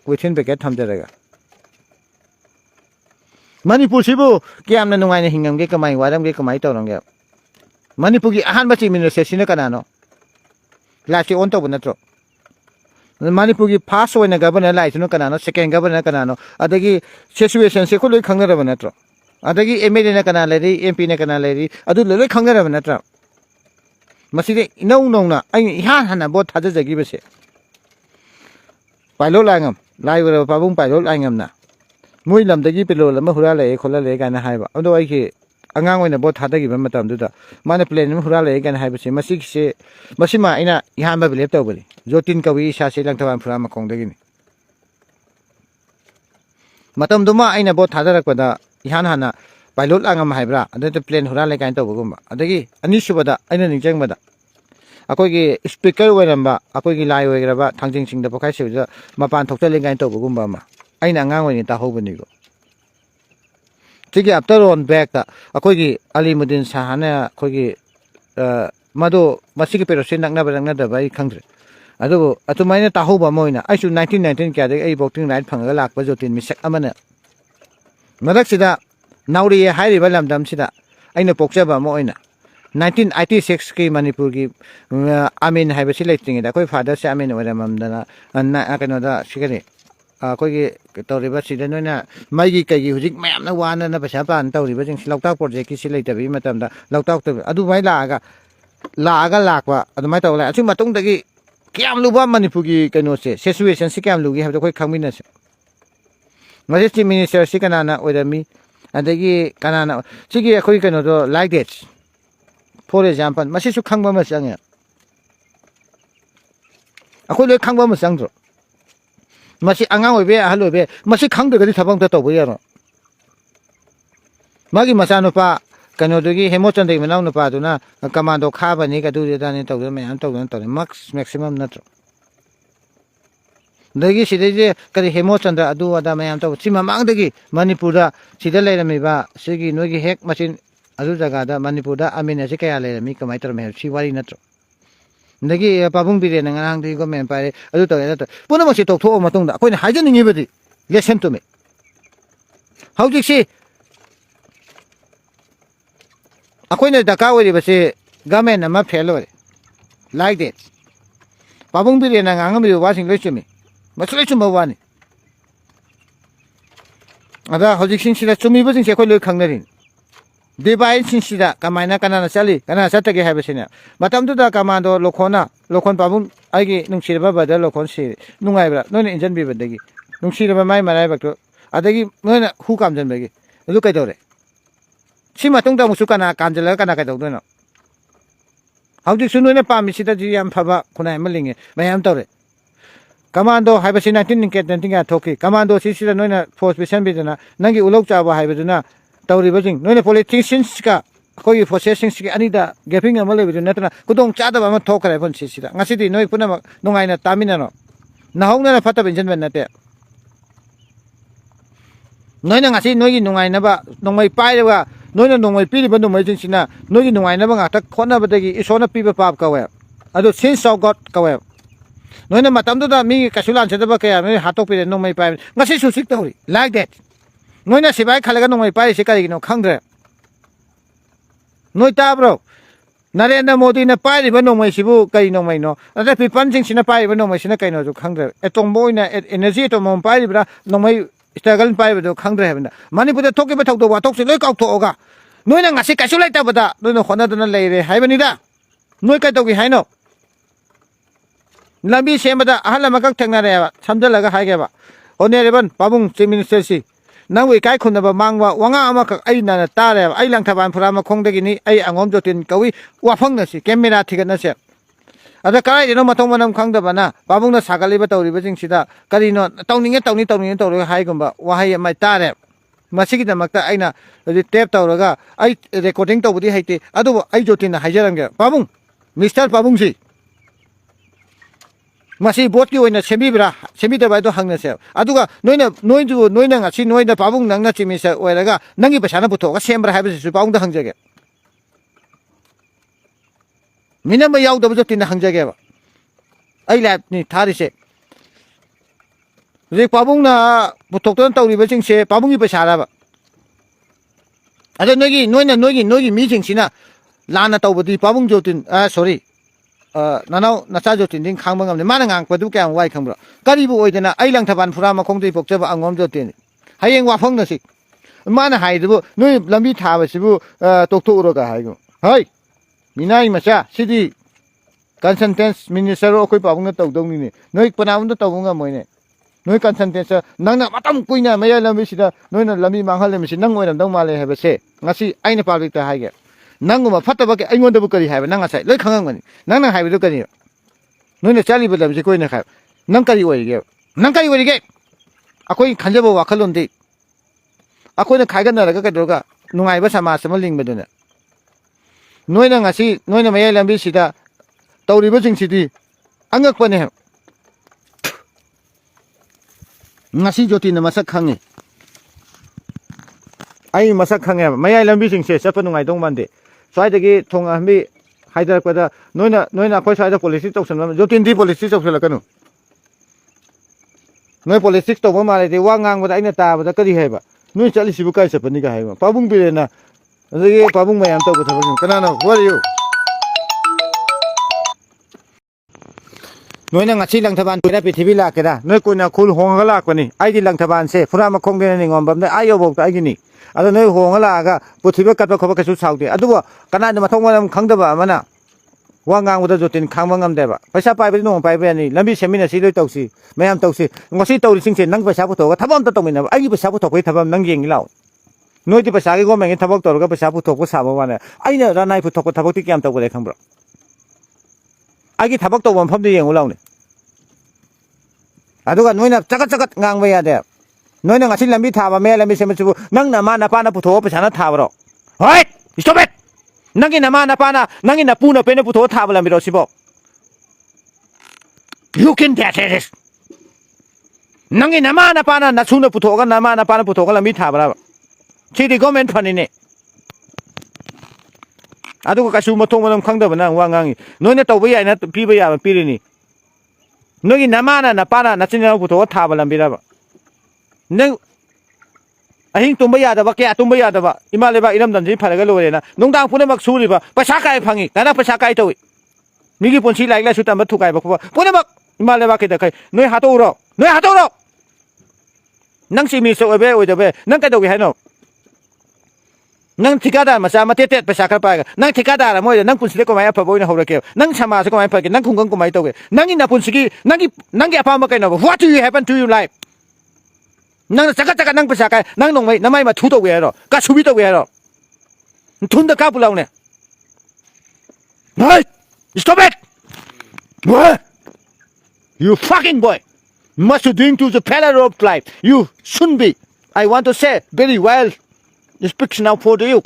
within bracket thamjaraga Manipur sibu kiamna nungai na hingam ge kamai wadam ge kamai tawrang ge Manipur gi ahan ba chief minister sina kanano last on to bunatro Manipur gi first oina governor lai sino kanano second governor kanano adagi situation se khuloi khangnara bunatro adagi MLA na kana leri MP na kana leri adu loi khangnara bunatra maside inau nongna ai han hana bot thaja jagi bese pailo langam lai wara pabung pailo langam na moi lamdagi pelo lama hura le khola le kana haiba ado ai ki angang oina bot thadagi ba matam du da mane plan ma hura le kana haiba se masik se masima ina ihan ba bilep taw bari jotin kawi sa se lang thawan phura ma khong dagi ni matam duma aina bot thadarak pada ihan hana pilot angam haibra adate plan hura le kain taw bugum ba adagi ani subada aina ningjang bada akoi gi speaker oiramba akoi gi lai oigraba thangjing sing da pokai se mapan thokta le kain taw bugum ba ma aina angang oini ta hobani go tigi after on back ta akoi gi Alimuddin Sahana akoi gi mado masigi perosin nakna barangna da bai khangre adu atumaina ta hoba moina aisu 1919 kya de ai voting right phanga lak pa jotin misak amana madak sida nauri hairi balam dam sida aina pokcha ba moina 1986 ki Manipur gi amin haiba si leiting da koi father se amin wara mamdana anna akano da sigare akoi gi toriba sida noina mai gi kai gi hujik mayam na wana na pasa pan toriba jing loktak project ki si leitabi matam da loktak to adu mai la aga lakwa adu mai taw la asu matung dagi kiam luba Manipur gi kaino se situation si kiam lugi habda koi khangmina se ngase chief minister si kanana oirami adagi kanana sigi akoi kaino do like that for example masi su khangba ma sang ya akoi le khangba ma sang dro masi angang oibe halobe masi khangde gadi thabang ta tobo yaro magi masano pa kano dogi Hemochandai manau no pa duna commando khaba ni ka du da ni tawde me am tawde to maximum natro dagi sidai kari Hemochandra adu ada me am taw chima mang dagi Manipur da sida leirami ba sigi nogi hek machine adu jaga da Manipur da amina se kaya leirami kamai tar me si wari natro dagi pabung bire na ngang di government pare adu to da puna mo si tok tho matong da koi na hajan ni badi listen to me how do you see akoi na daka wari base government ma failure like that pabung bire na ngang mi wasing lechumi masle chuma wani ada hojik sing sida chumi bajing se koi loi khangnarin debai sing sida kamaina kana na chali kana satage habesina matam du da kamando lokhon pabung aigi nungsirba bada lokhon si nungai bra none injan bi badagi nungsirba mai marai bakto adagi nona hu kamjan bagi lu kai dore si matung da musu kana kanjala kana kai dawdo no hauji sunu ne pami sida ji yam phaba khunai malinge mayam tawre commando haibasi 19 ket 19 ga thoki commando si sida noina force vision bi dana nangi ulok chaba haibaduna tawri bajing noina politicians ka koi processing si anida gaping amale bi natna kudong chada ba ma thokare pon si sida ngasi di noi puna nungai na tamina no nahong na fata benjen ben nate noina ngasi noi gi nungai na ba nongmai pai ba noina nongmai pi ba nongmai jing sina noi gi nungai na ba ngata khona ba dagi isona pi ba pap kawe adu sense of god kawe noina matam da mi kasulan se da ba kaya mi hatok pi nongmai pai ngasi susik tawri like that noina sibai khalaga nongmai pai se kari no khangdre noi ta bro Narendra Modi na pai ri ba nongmai sibu kai nongmai no ada pi panjing sina pai ba nongmai sina kai no ju khangdre etong boy na energy to mom pai ri bra nongmai struggle pai ba do khangdre habna Manipur da thoki ba thok do wa thok se loi kauk thoga noina ngasi kasulai ta ba da noina khona dana leire haibani da noi kai to gi haino lambi semada ahala makak thengna re ba samjalaga haige ba honorable pabung chief minister si nangwi kai khunna ba mangwa wanga ama ka ai na ta re ai lang thaban phura ma khongdagi ni ai angom jotin kawi wafang na si camera thigana se ada kai no mathong manam khangda bana pabung na sagali ba tawri ba jing sida kari no tawninge tawni tawri hai gamba wahai mai ta re masigi da makta aina tape tawraga ai recording tawbudi haite adu ai jotin na haijaranga pabung Mr. Pabung si Masi bot ki oina semi da bai do hangna se aduga noina ngasi noina pabung nangna chimi se oiraga nangi basana butho ga sembra haiba su paung da hangjage mina ma yaw da bu tin hangjage ba ai lab ni thari se ꯍꯧꯖꯤꯛ ꯄꯥꯕꯨꯡꯅ ꯄꯨꯊꯣꯛꯇꯅ ꯇꯧꯔꯤꯕꯁꯤꯡꯁꯦ ꯄꯥꯕꯨꯡꯒꯤ ꯄꯩꯁꯥꯔꯕ ꯑꯗꯣ ꯅꯣꯏꯒꯤ ꯃꯤꯁꯤꯡꯁꯤꯅ ꯂꯥꯟꯅ ꯇꯧꯕꯗꯤ ꯄꯥꯕꯨꯡ ꯖꯣꯇꯤꯟ ꯁꯣꯔꯤ ꯅꯅꯥꯎ ꯅꯆꯥ ꯖꯣꯇꯤꯟꯗꯤ ꯈꯥꯡꯕ ꯉꯝꯗꯦ ꯃꯥꯅ ꯉꯥꯡꯉꯛꯄꯗꯨ ꯀꯌꯥꯝ ꯋꯥꯏ ꯈꯪꯕ꯭ꯔꯣ ꯀꯔꯤꯕꯨ ꯑꯣꯏꯗꯅ ꯑꯩ ꯂꯪꯊꯕꯥꯜ ꯐꯨꯔꯥ ꯃꯈꯣꯡꯗꯒꯤ ꯄꯣꯛꯆꯕ ꯑꯉꯣꯝ ꯖꯣꯇꯤꯟꯅꯤ ꯍꯌꯦꯡ ꯋꯥꯐꯪꯅꯁꯤ ꯃꯥꯅ ꯍꯥꯏꯗꯨꯕꯨ ꯅꯣꯏ ꯂꯝꯕꯤ ꯊꯥꯕꯁꯤꯕꯨ ꯇꯣꯛꯊꯣꯛꯎꯔꯒ ꯍꯥꯏꯒꯣ ꯍꯣꯏ ꯃꯤꯅꯥꯏ ꯃꯆꯥ ꯁꯤꯗꯤ ꯀꯟꯁꯜꯇꯦꯟꯁ ꯃꯤꯅꯤꯁꯇꯔ ꯑꯩꯈꯣꯏ ꯄꯥꯕꯨꯡꯅ ꯇꯧꯗꯧꯅꯤꯅꯦ ꯅꯣꯏ ꯀꯅꯥꯝꯇ ꯇꯧꯕ ꯉꯝꯃꯣꯏꯅꯦ ꯅꯣꯏ ꯀꯟꯁꯜꯇꯦꯟꯁ ꯅꯪꯅ ꯃꯇꯝ ꯀꯨꯏꯅ ꯃꯌꯥꯏ ꯂꯝꯕꯤꯁꯤꯗ ꯅꯣꯏꯅ ꯂꯝꯕꯤ ꯃꯥꯡꯍꯜꯂꯝꯃꯤꯁꯤ ꯅꯪ ꯑꯣꯏꯔꯝꯗꯧ ꯃꯥꯜꯂꯦ ꯍꯥꯏꯕꯁꯦ ꯉꯁꯤ ꯑꯩꯅ ꯄꯥꯕ꯭ꯂꯤꯛꯇ ꯍꯥꯏꯒꯦ ꯅꯪꯒꯨꯝꯕ ꯐꯠꯇꯕ ꯑꯩꯉꯣꯟꯗꯕꯨ ꯀꯔꯤ ꯍꯥꯏꯕ ꯅꯪ ꯉꯁꯥꯏ ꯂꯣꯏ ꯈꯪꯉꯝꯒꯅꯤ ꯅꯪꯅ ꯍꯥꯏꯕꯗꯨ ꯀꯔꯤ ꯅꯣꯏꯅ ꯆꯠꯂꯤꯕ ꯂꯝꯁꯤ ꯀꯣꯏꯅ ꯍꯥꯏꯕ ꯅꯪ ꯀꯔꯤ ꯑꯣꯏꯔꯤꯒꯦ ꯅꯪ ꯀꯔꯤ ꯑꯣꯏꯔꯤꯒꯦ ꯑꯩꯈꯣꯏ ꯈꯟꯖꯕ ꯋꯥꯈꯜꯂꯣꯟꯗꯤ ꯑꯩꯈꯣꯏꯅ ꯈꯥꯏꯒꯠꯅꯔꯒ ꯀꯩꯗꯧꯔꯒ ꯅꯨꯡꯉꯥꯏꯕ ꯁꯃꯥꯖ ꯑꯃ ꯂꯤꯡꯕꯗꯨꯅ ꯅꯣꯏꯅ ꯉꯁꯤ ꯅꯣꯏꯅ ꯃꯌꯥꯏ ꯂꯝꯕꯤꯁꯤꯗ ꯇꯧꯔꯤꯕꯁꯤꯡꯁꯤꯗꯤ ꯑꯉꯛꯄꯅꯦ ngasi joti na masak khange ai masak khange mayai lambi sing se chapa nungai dong mande swai dagi thong ambi haidar pada noina khoi swai da policy choksan joti ndi policy choksan la kanu noi policy to ba mare de wa ngang ba aina ta ba kari haiba noi chali sibu kai chapa ni ga haiba pabung birena adagi pabung mayam to ko thabang kana na what are you noina ngasi langthaban pira prithibi lakera noi koina khul honga lakani ai di langthaban se phura makhong de ni ngom bam ai yobok ta ai ni ado noi honga laga puthiba katba khoba kasu saude adu kana de mathong manam khangdaba amana wangang uda jotin khangba ngam deba paisa pai bi no pai be ni lambi semina si loi tausi mayam tausi ngasi tawri sing se nang paisa putho ga thabam ta tawmina ai paisa putho koi thabam nang yeng law noi di paisa gi go mengi thabak tor ga paisa putho ko sabo wana ai na ranai putho ko thabak ti kyam taw ko le khangbro ai thabak to bam pham de yengu law ne aduga noina chakat ngang ba ya de noina ngasi lambi thaba me lambi sem chu nang na ma na pa na putho pa sana thabro hoi stop it nangi na ma na pa na nangi na pu na pe na putho thaba lambi ro sibo you can get it nangi na ma na pa na su na putho ga na ma na pa na putho ga lambi thaba chi di government phani ne aduga kasu mathong manam khangdaba na wa ngangi noina tawba ya na pi ba ya pi ri ni nogi namana na pana na chinna putho thaba lambira ba nang ahing tumba ya da ba kya tumba ya da ba imale ba iram dan ji pharaga lore na nungdang pune mak suri ba paisa kai phangi dana paisa kai towi migi ponchi lai la su tam thu kai ba pune mak imale ba ke da kai noi ha to ro nang si mi so be oi da be nang ka do ge ha no nang thikada macha ma tet paisa kar pa ga nang thikada ra moi nang punsi ko mai apha boina hora ke nang sama ko mai pa ke nang khunggang ko mai to ge nang ina punsi ki nang apa ma kai no what do you happen to your life nang chaka nang paisa kai nang nong mai namai ma thu to ge ro ka subi to ge ro thun da ka pulaw ne hey stop it what you fucking boy must you doing to the pillar of life you shouldn't be I want to say very well speaks now for you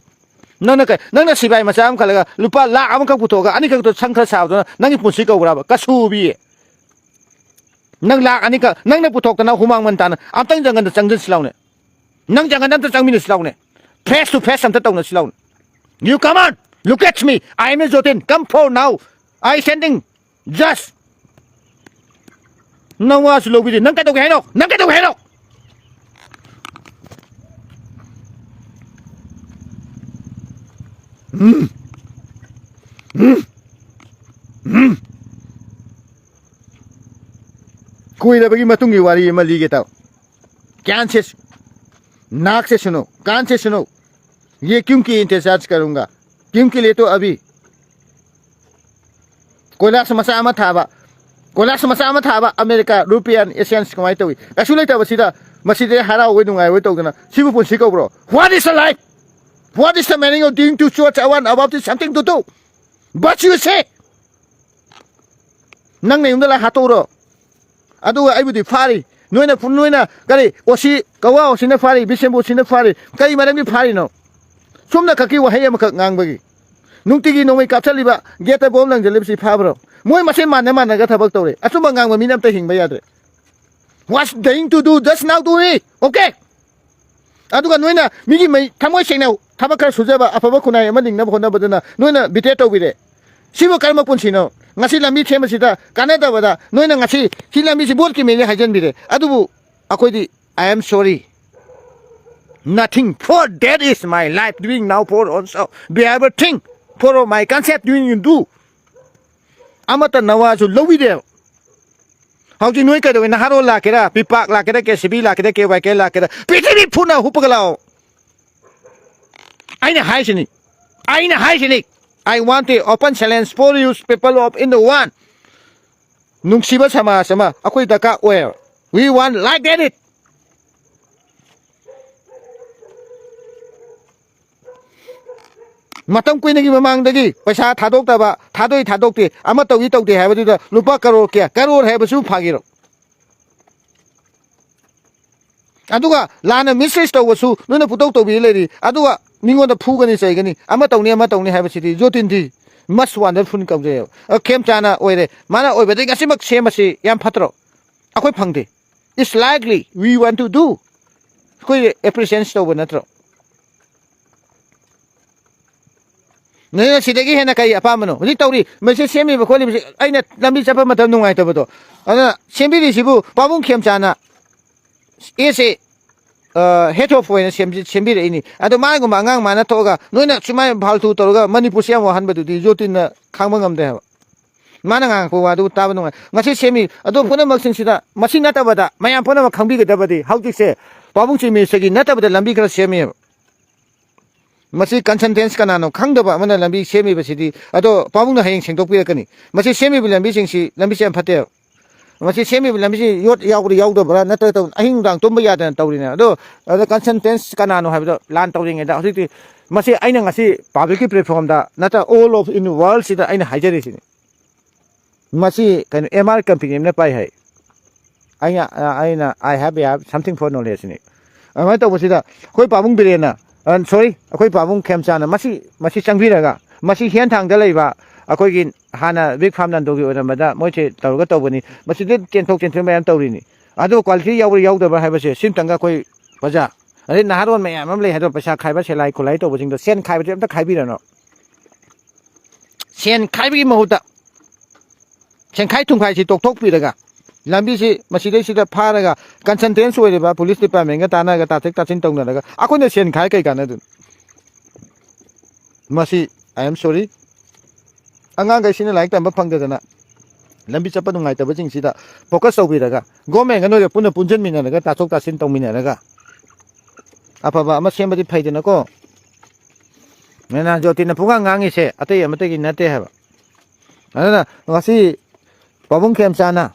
nang na sibai macha am khalaga lupa la am ka putho ga ani ka to sangkha saw do nang punsi ka ura ba ka su bi nang la ani ka nang na puthok na humang man ta na amtang jangan da changjin silaw ne nang jangan nam ta changmin silaw ne face to face am ta tong na silaw you come on look at me I am Jotin come for now I sending just nang wa su lo bi nang ka to ge no कोई बगी मतुंगी वारी में ली गेता कान से नाक से सुनो कान से सुनो ये क्योंकि इंतजार करूंगा क्योंकि ले तो अभी कोला समस्या मत थाबा अमेरिका यूरोपियन एशियंस कमाई तो असु लेता बसिदा मसिदे हारा ओइ नुंगाय ओइ तौगना सिबु पुनसि को bro what is the life what is the meaning of doing too short I want about this something to do but you say nang ne umda la hatoro adu ai budi fari noina kari osi kawa osi na fari bisembu osi na fari kai marang ni fari no sumna kaki wa hayam ka ngang bagi nungtigi no mai kapchali ba geta bom nang jelib si phabro moi mase man na ga thabak tore asuma ngang ba minam ta hingba yadre what's going to do just now do it okay aduga noina migi mai thamoi sengna thabak kar sujaba afaba khunai ama lingna bhona badana noina bite to bire sibo karma punsino ngasi lambi thema sida kanada bada noina ngasi silami si bol ki mele hajan bire adubu akhoi di I am sorry nothing for that is my life doing now for also be everything for my concept doing you do amata nawa su lowi de hauji noi ka de na haro la kera pipak la kera ke sibi la kera ke wai ke la kera pithiri phuna hupagalaw aina haisini I want to open challenge for you people of in the one nungsiba sama sama akhoi daka well we want like that it matam kuinagi mamangdagi paisa thadokta thadoi thadokti ama tawti haibadu da lupa crore kya crore haibasu phagiro aduga lana message tawsu nuna putok tobi leri aduga ningonda phugani saigani ama tawni haibasidi jotinti must wonderful kamje kem chana oire mana oibade gasimak semasi yam phatro akhoi phangde it's likely we want to do koi appreciate tawba natro nena sidagi hena kai apamano ri tawri mese semi ba kholi aina lambi chapa matam nungai tabado ana sembi ri sibu pabung khem chana ese head of when sembi ri ni ado ma gu mangang mana toga noina chumai bhaltu toga manipur siam han badu di jotin khangba ngamde ha mana ngang ko wadu tabanu ngasi semi ado phona maksin sida masi natabada mayam phona ma khangbi ga dabadi hauti se pabung chimi segi natabada lambi kra semi masi consentence kanano khangdaba amana lambi semi basidi ado pabung na hayeng sengdokpi rakani masi semi bi lambi singsi lambi sem phate masi semi bi lambi yot yaud bra nata to ahing dang tomba yadan tawrina ado consentence kanano habido lan tawring da hoti masi aina ngasi public platform da nata all of in world sida aina hajari sini masi kan MR company ne pai hai aina I have something for knowledge ni amai to basida koi pabung birena sorry akhoi pabung khemchana masi changbiraga masi hian thang da leiba akhoi gi hana big farm nan dogi oramada moiche tawga tawbani masi de kenthok mayam tawrini adu quality yaud ba haibase simtanga koi baja ari naharon mayam am lei hado pasa khaiba selai khulai to bojing do sen khaiba amta khaibirano sen khaibi mahuta sen khai thung khai si tok piraga lambi si maside sida pharaga consentence oireba police department ga tana ga tathek tachin tongnaga akoina sen khai kai kana dun masi I am sorry angang ga sina like tamba phangda dana lambi chapa nungai ta bajing sida focus obiraga government ga no puna punjan minanaga tachok tachin tongminanaga apaba ama sembadi phaidena ko mena jotina puga ngangi se atei amate gi nate haba ana ngasi pabung khem chana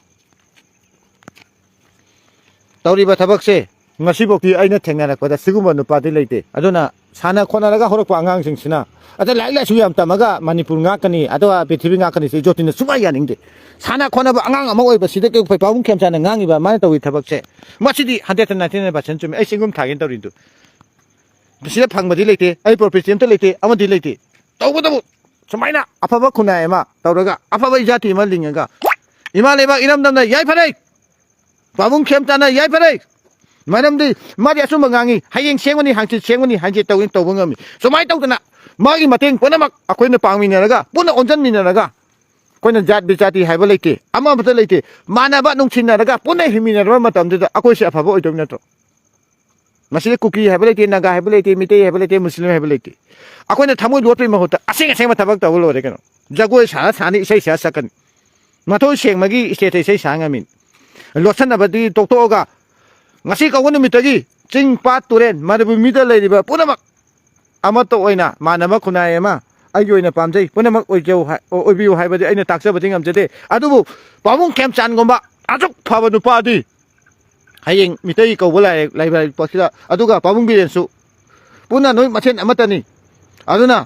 tawriba thabak se ngasi bokti aina thengna rakpada sigumba nupadi leite aduna sana khonaraga horokpa angang singsina ata laila su yam tamaga manipur nga kani atwa prithibi nga kani se jotina sumai yaningde sana khonaba angang ama oiba sida ke pabung khem chana ngangi ba mana tawi thabak se masidi 199% chumi ai singum thagin tawrindu bisida phangbadi leite ai property amta leite amadi leite tawbodabu sumaina afaba khuna ema tawraga afaba jati ma lingaga imaleba inamdamna yai pharai pabung khem chana yai pharai maramdi mari asu mangangi hayeng sengwani hangchi sengwani hanji tawin tawbangami sumai tawdana magi mateng punamak akoina pangminaraga puna onjan minaraga koina jat bijati haiba leite ama bata leite manaba nungchinaraga puna himinarwa matamdida akoise afaba oidom nato masih kuki haiba leite naga haiba leite mitei haiba leite muslim haiba leite akoina thamoi lotri mahuta aseng aseng mathabak tawlo re kano jagoi sa sani isai sa sakan mathoi sengmagi state isai sangamin losan abadi toktoga ngasi kawon mitagi ching pat turen marabu mita leiriba punamak amato oina manama khunai ema ai oina pamjai punamak oijau oibiu haibadi aina taksa bading amjade adubu pabung khem chan gomba ajuk phaba nupadi hayeng mitai kawbala laiba pasila aduga pabung birensu puna noi machen amatani aduna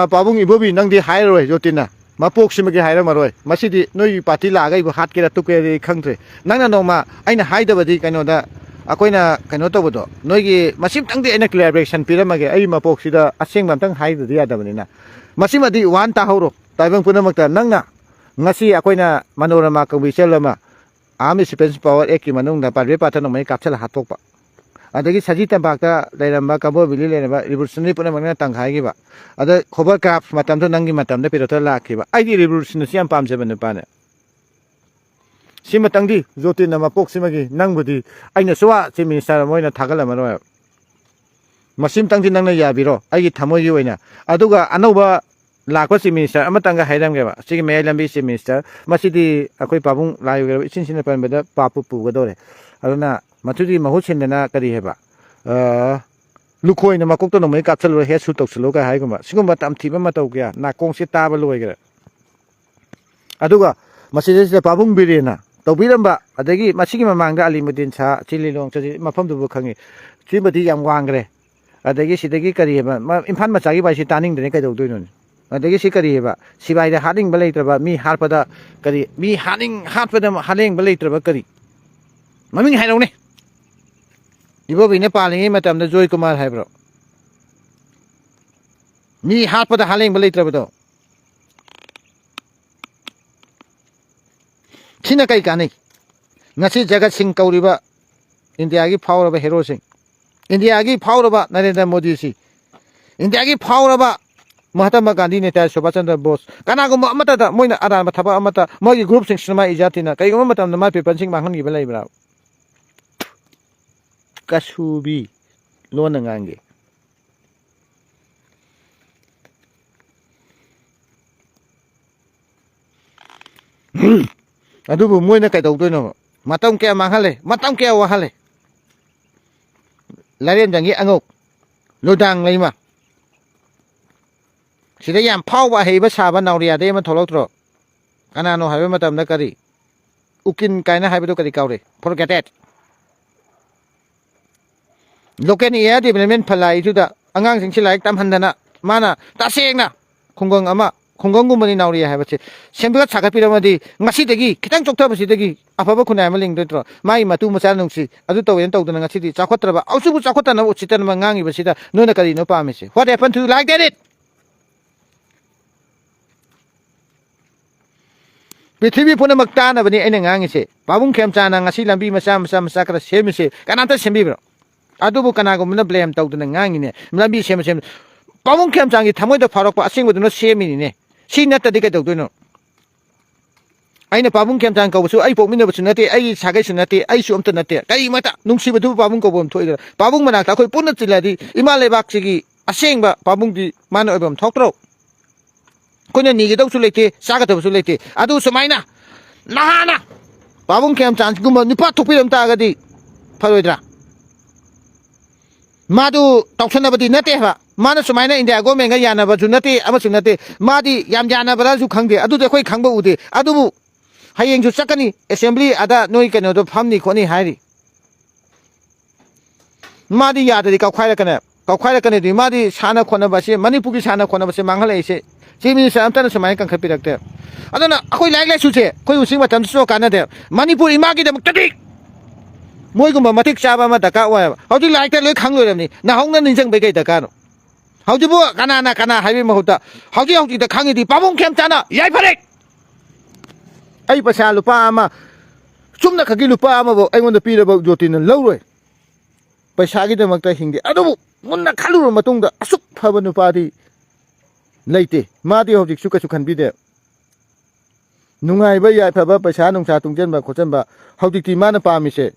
pabung ibobi nangdi hairoi jotina mapok simagi haira maroi masidi noi party la gai bu hat kera tuke khangtre nangna noma aina haidabadi kaino da akoina kaino tobodo noigi masim tangdi aina clarification piramage ai mapok sida aseng bamtang haidadi yadabani masimadi wan ta horo taibang punamakta nangna ngasi akoina manorama kawi selama ami defense power ek ki manung da parve patano mai kapsala hatokpa adagi saji tambakta lairamba kabo bili lenaba revolutionary punamagna tangkhai gi ba ada khobar craft matam to nangi matam da pirota lakhi ba ai revolution siam pamse ban pa ne Sima tangdi zoti nama pok simagi nang budi aina suwa si minister moina thagala maro masim tangdi nang na ya biro ai thamoi gi oina aduga anauba lakwa si minister amatanga haidam ge ba sigi me lambi si minister masidi akoi pabung layu ge sin sin pan beda papu pu ga dore aduna matudi mahu sindana kari heba lukhoi na makok to no mai kapchalo he su tok slo ga hai guma sigumba tam thiba ma tau kya na kong si ta ba loi ge aduga masidi se pabung birena tawbiramba adagi masigi mamangda alimudin sa chililong chali mafam du khangi chibadi yam wangre adagi sidagi kari heba impan machagi bai si taning dene kai doi non adagi si kari heba sibai da hading balai traba mi harpada kari mi haning hatpada haleng balai traba kari maming hairong ne ibo bine palingi matam da Joy Kumar haibro mi hatpada haleng balai traba do China kai kanai ngasi jagat sing kauriba India gi phawraba hero sing India gi phawraba Narendra Modi si India gi phawraba Mahatma Gandhi neta Subhash Chandra Bose kana gum amata da moina aran ba thaba amata mogi group sing sinema ijatina kai gum matam ma pe pansing manghan gi belai bra kasubi lona ngange adubu moina kai doi no matam kya manghale matam kya wahale laren jangi angok lodang leima sida yam phawba heiba saba nauriya de ma tholotro kana no haiba matam da kari ukin kaina haiba do kari kaure forget it local area development phalai ju da angang sing silai tam handana mana tasengna khunggang ama khunggangumani nauriya haibache sembiga sagatpiramadi ngasidagi kitang choktabasidagi afaba khunai ama lingdotro mai matu macha nungsi adu tawen tawdana ngasidi chakhotraba ausubu chakhotana uchitan mangangi basida nona kari no pamese what happened to you like that it Prithibi punamak tanabani aina ngangise babung khemchana ngasi lambi macha kara semise kananta sembibro adubu kanagumna blame tawdana ngangine lambi sem babung khemchangi thamoida pharokpa asingbuduno semini si natta de ka doi no aina babung khemchang ka busu ai pokmina busu nate ai sagai su nate ai su amta nate kai mata nungsi badu babung ko bom thoi babung mana ta khoi punna chiladi imale bak sigi asengba babung di mana obam thokro koina ni ge dau su lete saga ta su lete adu sumaina nahana babung khemchang gumba nipa thokpiram ta ga di pharoidra madu tawsanabadi nate ha mana sumaina India government ga yana ba junate ama sunate madi yam yana bara ju khangde adu de khoi khangba ude adu hayeng ju sakani assembly ada noi kano do phamni khoni hairi madi yada di ka khwaira kana di madi sana khona ba se manipur gi sana khona ba se manghale se chimi sa amtana sumaina kan khapi rakte adana akhoi lai lai su che khoi using matam so kana de manipur ima gi de mukti moi gum matik chaba ma daka wa hauji lai ta loi khang loi ramni na hongna ninjang be kai daka no haujibu kana haibi mahuta hauji da khangi di babung khemchana yai pharek ai pasa lupa ama chumna khagi lupa ama bo aingon da pira bo jotin lawroi paisa gi damakta hingdi adu munna khaluru matungda asuk phaba nupa di leite madi hauji suka sukhan bi de nungai ba yai phaba paisa nungsa tungjen ba khochen ba hauji ti mana pa mi se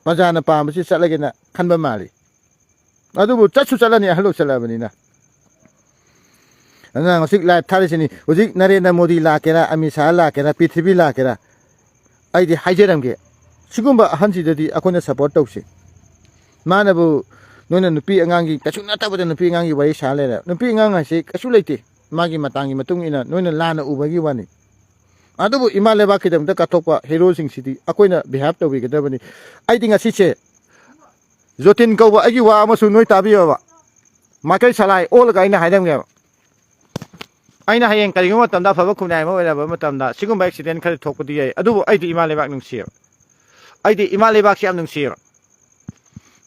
pajana pa mi se salage na khanba mali adu bu chachu chalani halo chalabani na ana ngosik live tharisini hojik Narendra Modi la kera Amit Shah la kera Prithibi la kera ai di haijeram ge sigumba ahansi dadi akona support tawse mana bu nona nupi angangi kachu na tabada nupi angangi wai sha le nupi anganga se kachu leite magi matangi matung ina nona lana ubagi wani adubu imale ba kidam da katokpa hero sing city akoina behave tawi gedabani ai dinga siche jotin ko ba agi wa amasu noi tabiyo ba makai salai ol ga ina haidam ge aina hayeng kali ngoma tamda phaba khunai ma wala ba matamda sigum accident khali thokpudi yai adubu aidi imale bak nungsi aidi imale bak siam nungsi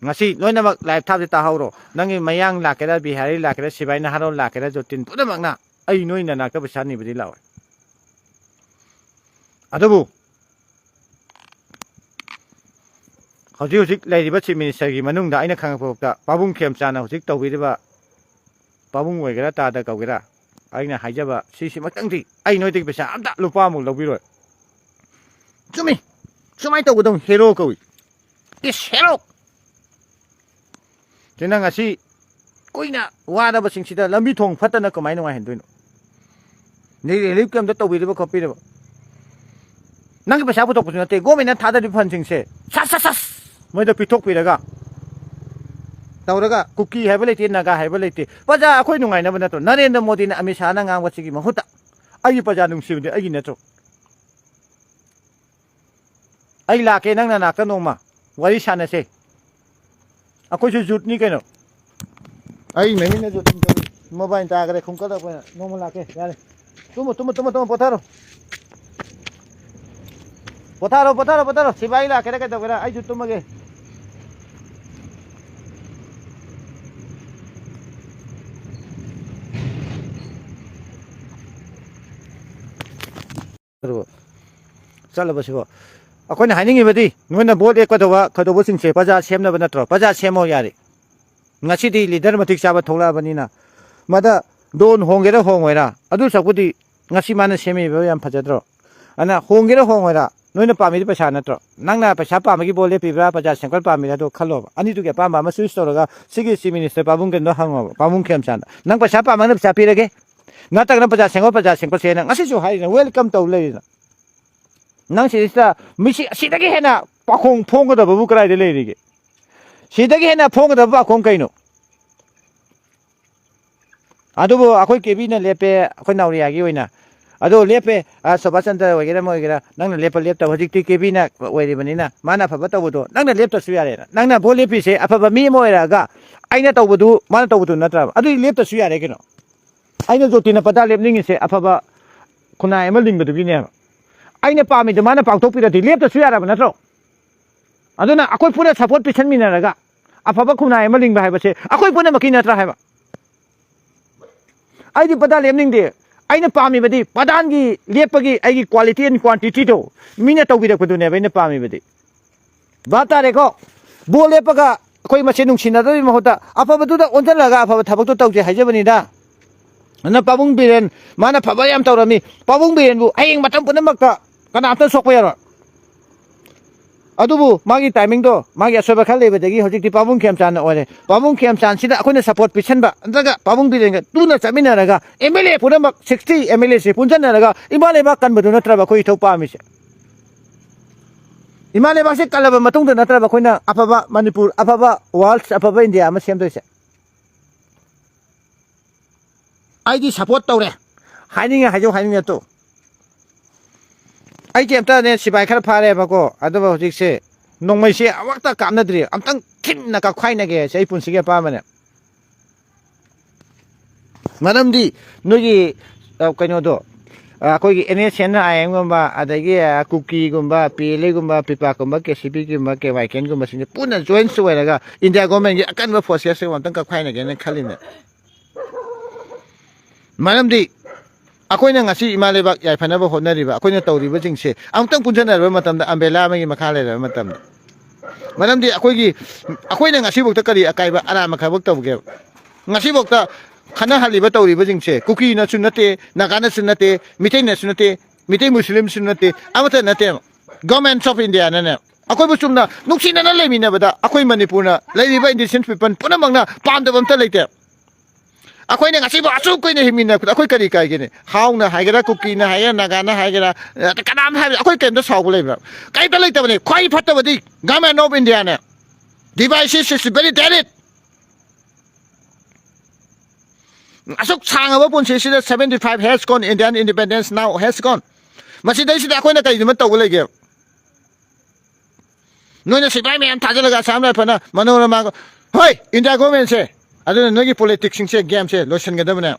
ngasi noina mak live thap ta hauro nangi mayang lakera bihari lakera sibai na haro lakera jotin pudamak na ai noina na ka basani budi lawa adubu hojik lairiba chief minister gi manungda aina khangapokta babung khemchana hojik tawbiriba babung oigera ta da kawgira aina haijaba sisi matangdi ai noitik besa amda lupa mu lobiroi chumi ꯁꯨꯃꯥꯏꯅ ꯇꯧꯒꯗꯧ hero ꯀꯧꯏ ꯏꯁ hero ꯁꯤꯅ ꯉꯁꯤ ꯀꯨꯏꯅ ꯋꯥꯗꯕꯁꯤꯡꯁꯤꯗ ꯂꯝꯕꯤ ꯊꯣꯡ ꯐꯠꯇꯅ ꯀꯃꯥꯏꯅ ꯅꯨꯡꯉꯥꯏꯍꯟꯗꯣꯏꯅꯣ relief ꯀꯦꯝꯞꯇ ꯇꯧꯕꯤꯔꯤꯕ ꯈꯣꯠꯄꯤꯔꯤꯕ ꯅꯪꯒꯤ ꯄꯩꯁꯥ ꯄꯨꯊꯣꯛꯄꯁꯨ ꯅꯠꯇꯦ ꯒꯣꯔꯃꯦꯟꯅ ꯊꯥꯗꯔꯤꯕ ꯐꯟꯁꯤꯡꯁꯦ ꯁꯁ ꯃꯣꯏꯗ ꯄꯤꯊꯣꯛꯄꯤꯔꯒ ꯇꯧꯔꯒ ꯀꯨꯀꯤ ꯍꯥꯏꯕ ꯂꯩꯇꯦ ꯅꯥꯒꯥ ꯍꯥꯏꯕ ꯂꯩꯇꯦ ꯄ꯭ꯔꯖꯥ ꯑꯩꯈꯣꯏ ꯅꯨꯡꯉꯥꯏꯅꯕ ꯅꯠꯇ꯭ꯔꯣ ꯅꯔꯦꯟꯗ꯭ꯔ ꯃꯣꯗꯤꯅ ꯑꯃꯤꯠ ꯁꯥꯍꯅ ꯉꯥꯡꯕꯁꯤꯒꯤ ꯃꯍꯨꯠꯇ ꯑꯩꯒꯤ ꯄ꯭ꯔꯖꯥ ꯅꯨꯡꯁꯤꯕꯗꯤ ꯑꯩꯒꯤ ꯅꯠꯇ꯭ꯔꯣ ꯑꯩ ꯂꯥꯛꯀꯦ ꯅꯪꯅ ꯅꯥꯛꯇ ꯅꯣꯡꯃ ꯋꯥꯔꯤ ꯁꯥꯟꯅꯁꯦ ꯑꯩꯈꯣꯏꯁꯨ ꯖꯨꯠꯅꯤ ꯀꯩꯅꯣ ꯑꯩ ꯃꯃꯤꯡꯅ ꯖꯨꯠ ꯃꯣꯕꯥꯏꯜ ꯇꯥꯈ꯭ꯔꯦ ꯈꯨꯝꯀꯠꯂꯛꯄ ꯅꯣꯡꯃ ꯂꯥꯛꯀꯦ ꯌꯥꯔꯦ ꯇꯨꯝꯃꯣ ꯄꯣꯊꯥꯔꯣ ꯁꯤꯕꯥꯏ ꯂꯥꯛꯀꯦꯔꯥ ꯀꯩꯗꯧꯒꯦꯔꯥ ꯑꯩꯁꯨ ꯇꯨꯝꯃꯒꯦ ꯆꯠꯂꯕꯁꯤꯕꯣ ꯑꯩꯈꯣꯏꯅ ꯍꯥꯏꯅꯤꯡꯉꯤꯕꯗꯤ ꯅꯣꯏꯅ ꯚꯣꯠ ꯂꯦꯞꯀꯗꯧꯕ ꯀꯩꯗꯧꯕꯁꯤꯡꯁꯦ ꯄ꯭ꯔꯖꯥ ꯁꯦꯝꯅꯕ ꯅꯠꯇ꯭ꯔꯣ ꯄ꯭ꯔꯖꯥ ꯁꯦꯝꯃꯣ ꯌꯥꯔꯦ ꯉꯁꯤꯗꯤ ꯂꯤꯗꯔ ꯃꯇꯤꯛ ꯆꯥꯕ ꯊꯣꯛꯂꯛꯑꯕꯅꯤꯅ ꯃꯗ ꯗꯣꯟ ꯍꯣꯡꯒꯦꯔꯥ ꯍꯣꯡꯉꯣꯏꯔꯥ ꯑꯗꯨ ꯁꯛꯄꯨꯗꯤ ꯉꯁꯤ ꯃꯥꯅ ꯁꯦꯝꯃꯤꯕ ꯌꯥꯝ ꯐꯖꯗ꯭ꯔꯣ ꯑꯗꯨꯅ ꯍꯣꯡꯒꯦꯔꯥ ꯍꯣꯡꯉꯣꯏꯔꯥ ꯅꯣꯏꯅ ꯄꯥꯝꯃꯤꯗꯤ ꯄꯩꯁꯥ ꯅꯠꯇ꯭ꯔꯣ ꯅꯪꯅ ꯄꯩꯁꯥ ꯄꯥꯝꯕꯒꯤ ꯚꯣꯠ ꯂꯦꯞꯄꯤꯕ꯭ꯔꯥ ꯄ꯭ꯔꯖꯥ ꯁꯦꯝꯒꯠ ꯄꯥꯝꯃꯤꯔꯥ ꯑꯗꯣ ꯈꯜꯂꯣꯕ ꯑꯅꯤꯗꯨꯒꯤ ꯑꯄꯥꯝꯕ ꯑꯃ ꯆꯨꯁ ꯇꯧꯔꯒ ꯁꯤꯒꯤ ꯆꯤꯐ ꯃꯤꯅꯤꯁꯇꯔ ꯄꯥꯕꯨꯡ ꯀꯩꯅꯣ ꯍꯪꯉꯣꯕ ꯄꯥꯕꯨꯡ ꯈꯦꯝꯆꯥꯟꯗ ꯅꯪ ꯄꯩꯁꯥ ꯄꯥꯝꯃꯒꯅ ꯄꯩꯁꯥ ꯄꯤꯔꯒꯦ ꯅꯠꯇ꯭ꯔꯒꯅ ꯄ꯭ꯔꯖꯥ ꯁꯦꯝꯒꯠꯁꯦꯅ ꯉꯁꯤꯁꯨ ꯍꯥꯏꯔꯤꯅ ꯋꯦꯜꯀꯝ ꯇꯧ ꯂꯩꯔꯤꯅ ꯅꯪ ꯁꯤꯗꯩꯁꯤꯗ ꯃꯤꯁꯤ ꯑꯁꯤꯗꯒꯤ ꯍꯦꯟꯅ ꯄꯥꯈꯣꯡ ꯐꯣꯡꯒꯗꯕꯕꯨ ꯀꯗꯥꯏꯗ ꯂꯩꯔꯤꯒꯦ ꯁꯤꯗꯒꯤ ꯍꯦꯟꯅ ꯐꯣꯡꯒꯗꯕ ꯄꯥꯈꯣꯡ ꯀꯩꯅꯣ ꯑꯗꯨꯕꯨ ꯑꯩꯈꯣꯏ ꯀꯦꯕꯤꯅ ꯂꯦꯞꯄꯦ ꯑꯩꯈꯣꯏ ꯅꯥꯎꯔꯤꯌꯥꯒꯤ ꯑꯣꯏꯅ ꯑꯗꯣ ꯂꯦꯞꯄꯦ ꯁꯣꯚꯥꯁ ꯆꯟꯗ꯭ꯔ ꯑꯣꯏꯒꯦꯔꯥ ꯑꯣꯏꯒꯦꯔꯥ ꯅꯪꯅ ꯂꯦꯞꯇꯕ ꯍꯧꯖꯤꯛꯇꯤ ꯀꯦꯕꯤꯅ ꯑꯣꯏꯔꯤꯕꯅꯤꯅ ꯃꯥꯅ ꯑꯐꯕ ꯇꯧꯕꯗꯣ ꯅꯪꯅ ꯂꯦꯞꯇ꯭ꯔꯁꯨ ꯌꯥꯔꯦꯅ ꯅꯪꯅ ꯚꯣꯠ ꯂꯦꯞꯄꯤꯁꯦ ꯑꯐꯕ ꯃꯤ ꯑꯃ ꯑꯣꯏꯔꯛꯑꯒ ꯑꯩꯅ ꯇꯧꯕꯗꯨ ꯃꯥꯅ ꯇꯧꯕꯗꯨ ꯅꯠꯇ꯭ꯔꯕ ꯑꯗꯨꯗꯤ ꯂꯦꯞꯇ꯭ꯔꯁꯨ ꯌꯥꯔꯦ ꯀꯩꯅꯣ ꯑꯩꯅ ꯖꯣꯇꯤꯅ ꯄꯗꯥ ꯂꯦꯞꯅꯤꯡꯉꯤꯁꯦ ꯑꯐꯕ ꯈꯨꯟꯅꯥꯏ ꯑꯃ ꯂꯤꯡꯕꯗꯨꯒꯤꯅꯦꯕ ꯑꯩꯅ ꯄꯥꯝꯃꯤꯗꯣ ꯃꯥꯅ ꯄꯥꯡꯊꯣꯛꯄꯤꯔꯗꯤ ꯂꯦꯞꯇ꯭ꯔꯁꯨ ꯌꯥꯔꯕ ꯅꯠꯇ꯭ꯔꯣ ꯑꯗꯨꯅ ꯑꯩꯈꯣꯏ ꯄꯨꯟꯅ ꯁꯞꯄꯣꯔꯠ ꯄꯤꯁꯟꯃꯤꯟꯅꯔꯒ ꯑꯐꯕ ꯈꯨꯟꯅꯥꯏ ꯑꯃ ꯂꯤꯡꯕ ꯍꯥꯏꯕꯁꯦ ꯑꯩꯈꯣꯏ ꯄꯨꯝꯅꯃꯛꯀꯤ ꯅꯠꯇ꯭ꯔꯥ ꯍꯥꯏꯕ ꯑꯩꯗꯤ ꯄꯗꯥ ꯂꯦꯞꯅꯤꯡꯗꯦ ꯑꯩꯅ ꯄꯥꯝꯃꯤꯕꯗꯤ ꯄꯗꯥꯟꯒꯤ ꯂꯦꯞꯄꯒꯤ ꯑꯩꯒꯤ ꯀ꯭ꯋꯥꯂꯤꯇꯤ ꯑꯦꯟ ꯀ꯭ꯋꯥꯟꯇꯤꯇꯤꯗꯣ ꯃꯤꯅ ꯇꯧꯕꯤꯔꯛꯄꯗꯨꯅꯦꯕ ꯑꯩꯅ ꯄꯥꯝꯃꯤꯕꯗꯤ ꯚꯥꯞ ꯇꯥꯔꯦꯀꯣ ꯕꯣꯜ ꯂꯦꯞꯄꯒ ꯑꯩꯈꯣꯏ ꯃꯁꯦꯟ ꯅꯨꯡꯁꯤꯅꯗꯕꯒꯤ ꯃꯍꯨꯠꯇ ꯑꯐꯕꯗꯨꯗ ꯑꯣꯟꯁꯤꯜꯂꯒ ꯑꯐꯕ ꯊꯕꯛꯇꯣ ꯇꯧꯁꯦ ꯍꯥꯏꯖꯕꯅꯤꯗ ꯑꯗꯨꯅ ꯄꯥꯕꯨꯡ ꯕꯤꯔꯦꯟ ꯃꯥꯅ ꯐꯕ ꯌꯥꯝ ꯇꯧꯔꯝꯃꯤ ꯄꯥꯕꯨꯡ ꯕꯤꯔꯦꯟꯕꯨ ꯍꯌꯦꯡ ꯃꯇꯝ ꯄꯨꯝꯅꯃꯛꯇ ꯀꯅꯥꯝꯇ ꯁꯣꯛꯄ ꯌꯥꯔꯣꯏ ꯑꯗꯨꯕꯨ ꯃꯥꯒꯤ ꯇꯥꯏꯃꯤꯡꯗꯣ ꯃꯥꯒꯤ ꯑꯁꯣꯏꯕ ꯈꯔ ꯂꯩꯕꯗꯒꯤ ꯍꯧꯖꯤꯛꯇꯤ ꯄꯥꯕꯨꯡ ꯈꯦꯝꯆꯥꯟꯅ ꯑꯣꯏꯔꯦ ꯄꯥꯕꯨꯡ ꯈꯦꯝꯆꯥꯟꯁꯤꯗ ꯑꯩꯈꯣꯏꯅ ꯁꯞꯄꯣꯔꯠ ꯄꯤꯁꯟꯕ ꯅꯠꯇ꯭ꯔꯒ ꯄꯥꯕꯨꯡ ꯕꯤꯔꯦꯟꯒ ꯇꯨꯅ ꯆꯠꯃꯤꯟꯅꯔꯒ ꯑꯦꯝ ꯑꯦꯜ ꯑꯦ ꯄꯨꯝꯅꯃꯛ 60 ꯑꯦꯝ ꯑꯦꯜ ꯑꯦꯁꯤ ꯄꯨꯟꯁꯤꯟꯅꯔꯒ ꯏꯃꯥ ꯂꯩꯕꯥꯛ ꯀꯟꯕꯗꯨ ꯅꯠꯇ꯭ꯔꯕ ꯑꯩꯈꯣꯏ ꯏꯊꯧ ꯄꯥꯝꯃꯤꯁꯦ ꯏꯃꯥ ꯂꯩꯕꯥꯛꯁꯦ ꯀꯜꯂꯕ ꯃꯇꯨꯡꯗ ꯅꯠꯇ꯭ꯔꯕ ꯑꯩꯈꯣꯏꯅ ꯑꯐꯕ ꯃꯅꯤꯄꯨꯔ ꯑꯐꯕ ꯋꯥꯔꯜꯗ ꯑꯐꯕ ꯏꯟꯗꯤꯌꯥ ꯑꯃ ꯁꯦꯝꯗꯣꯏꯁꯦ ꯑꯩꯗꯤ ꯁꯞꯄꯣꯔꯠ ꯇꯧꯔꯦ ꯍꯥꯏꯅꯤꯡꯉꯦ ꯍꯥꯏꯖꯧ ꯍꯥꯏꯅꯤꯡꯉꯦ ꯇꯣ ꯑꯩꯁꯦ ꯑꯝꯇꯅꯦ ꯁꯤꯕꯥꯏ ꯈꯔ ꯐꯥꯔꯦꯕꯀꯣ ꯑꯗꯨꯕꯨ ꯍꯧꯖꯤꯛꯁꯦ ꯅꯣꯡꯃꯩꯁꯦ ꯑꯃꯨꯛꯇ ꯀꯥꯞꯅꯗ꯭ꯔꯤ ꯑꯝꯇꯪ ꯈꯤꯟꯅ ꯀꯥꯞꯈꯥꯏꯅꯒꯦ ꯁꯤ ꯑꯩ ꯄꯨꯟꯁꯤꯒꯤ ꯑꯄꯥꯝꯕꯅꯦ ꯃꯔꯝꯗꯤ ꯅꯣꯏꯒꯤ ꯀꯩꯅꯣꯗꯣ ꯑꯩꯈꯣꯏꯒꯤ ꯑꯦꯟ ꯑꯦꯁ ꯑꯦꯟ ꯑꯥꯏ ꯑꯦꯝꯒꯨꯝꯕ ꯑꯗꯒꯤ ꯀꯨꯀꯤꯒꯨꯝꯕ P L ꯑꯦꯒꯨꯝꯕ ꯄꯤꯄꯥꯛꯀꯨꯝꯕ K C ꯄꯤꯒꯨꯝꯕ K Y ꯀꯦꯟꯒꯨꯝꯕꯁꯤꯡꯁꯦ ꯄꯨꯟꯅ ꯖꯣꯏꯟꯁ ꯑꯣꯏꯔꯒ ꯏꯟꯗꯤꯌꯥ ꯒꯣꯔꯃꯦꯟꯒꯤ ꯑꯀꯟꯕ ꯐꯣꯔꯁꯦꯁꯁꯦ ꯑꯝꯇꯪ ꯀꯥꯞꯈꯥꯏꯅꯒꯦꯅ ꯈꯜꯂꯤꯅꯦ ꯃꯔꯝꯗꯤ ꯑꯩꯈꯣꯏꯅ ꯉꯁꯤ ꯏꯃꯥ ꯂꯩꯕꯥꯛ ꯌꯥꯏꯐꯅꯕ ꯍꯣꯠꯅꯔꯤꯕ ꯑꯩꯈꯣꯏꯅ ꯇꯧꯔꯤꯕꯁꯤꯡꯁꯦ ꯑꯃꯨꯛꯇꯪ ꯄꯨꯟꯁꯤꯟꯅꯔꯕ ꯃꯇꯝꯗ ꯑꯝꯕꯦꯂꯥ ꯑꯃꯒꯤ ꯃꯈꯥ ꯂꯩꯔꯕ ꯃꯇꯝꯗ ꯃꯔꯝꯗꯤ ꯑꯩꯈꯣꯏꯅ ꯉꯁꯤꯐꯥꯎꯗ ꯀꯔꯤ ꯑꯀꯥꯏꯕ ꯑꯔꯥꯟꯕ ꯊꯕꯛ ꯇꯧꯒꯦꯕ ꯉꯁꯤꯐꯥꯎꯗ ꯈꯟꯅꯍꯜꯂꯤꯕ ꯇꯧꯔꯤꯕꯁꯤꯡꯁꯦ ꯀꯨꯀꯤꯅꯁꯨ ꯅꯠꯇꯦ ꯅꯥꯒꯥꯅꯁꯨ ꯅꯠꯇꯦ ꯃꯤꯇꯩꯅꯁꯨ ꯅꯠꯇꯦ ꯃꯤꯇꯩ ꯃꯨꯁꯂꯤꯝꯁꯨ ꯅꯠꯇꯦ ꯑꯃꯠꯇ ꯅꯠꯇꯦꯕ ꯒꯣꯔꯃꯦꯟ ꯑꯣꯐ ꯏꯟꯗꯤꯌꯥꯅꯅꯦ ꯑꯩꯈꯣꯏꯕꯨ ꯆꯨꯝꯅ ꯅꯨꯡꯁꯤꯅꯅ ꯂꯩꯃꯤꯟꯅꯕꯗ ꯑꯩꯈꯣꯏ ꯃꯅꯤꯄꯨꯔꯅ ꯂꯩꯔꯤꯕ ꯏꯟꯗꯤꯖꯤꯅꯁ ꯄꯤꯄꯜ ꯄꯨꯝꯅꯃꯛꯅ ꯄꯥꯝꯗꯕ ꯑꯝꯇ ꯂꯩꯇꯦ ꯑꯩꯈꯣꯏꯅ ꯉꯁꯤꯕꯨ ꯑꯁꯨꯛ ꯀꯨꯏꯅ ꯍꯤꯡꯃꯤꯟꯅꯔꯛꯄꯗ ꯑꯩꯈꯣꯏ ꯀꯔꯤ ꯀꯥꯏꯒꯦꯅꯦ ꯍꯥꯎꯅ ꯍꯥꯏꯒꯦꯔꯥ ꯀꯨꯀꯤꯅ ꯍꯥꯏꯒꯦꯔꯥ ꯅꯥꯒꯥꯅ ꯍꯥꯏꯒꯦꯔꯥ ꯀꯅꯥꯝ ꯍꯥꯏꯕ ꯑꯩꯈꯣꯏ ꯀꯩꯝꯇ ꯁꯥꯎꯕ ꯂꯩꯕ꯭ꯔꯥ ꯀꯩꯝꯇ ꯂꯩꯇꯕꯅꯤ ꯈ꯭ꯋꯥꯏ ꯐꯠꯇꯕꯗꯤ ꯒꯚꯔꯟꯃꯦꯟꯠ ꯑꯣꯐ ꯏꯟꯗꯤꯌꯥꯅꯦ ꯗꯤꯚꯥꯏꯁꯦꯁ ꯏꯁ ꯚꯦꯔꯤ ꯗꯦꯔꯤꯠ ꯑꯁꯨꯛ ꯁꯥꯡꯉꯕ ꯄꯨꯟꯁꯤꯁꯤꯗ 75 has gone Indian independence now has gone ꯃꯁꯤꯗꯩꯁꯤꯗ ꯑꯩꯈꯣꯏꯅ ꯀꯩꯗꯨꯃ ꯇꯧꯕ ꯂꯩꯒꯦ ꯅꯣꯏꯅ ꯁꯤꯐꯥꯏ ꯃꯌꯥꯝ ꯊꯥꯖꯤꯜꯂꯒ ꯑꯁꯥꯝ ꯔꯥꯏꯐꯜꯅ ꯃꯅꯣꯔꯃꯥ ꯍꯣꯏ ꯏꯟꯗꯤꯌꯥ ꯒꯣꯔꯃꯦꯟꯁꯦ ꯑꯗꯨꯅ ꯅꯣꯏꯒꯤ ꯄꯣꯂꯤꯇꯤꯛꯁꯁꯤꯡꯁꯦ ꯒꯦꯝꯁꯦ ꯂꯣꯏꯁꯤꯟꯒꯗꯕꯅꯦ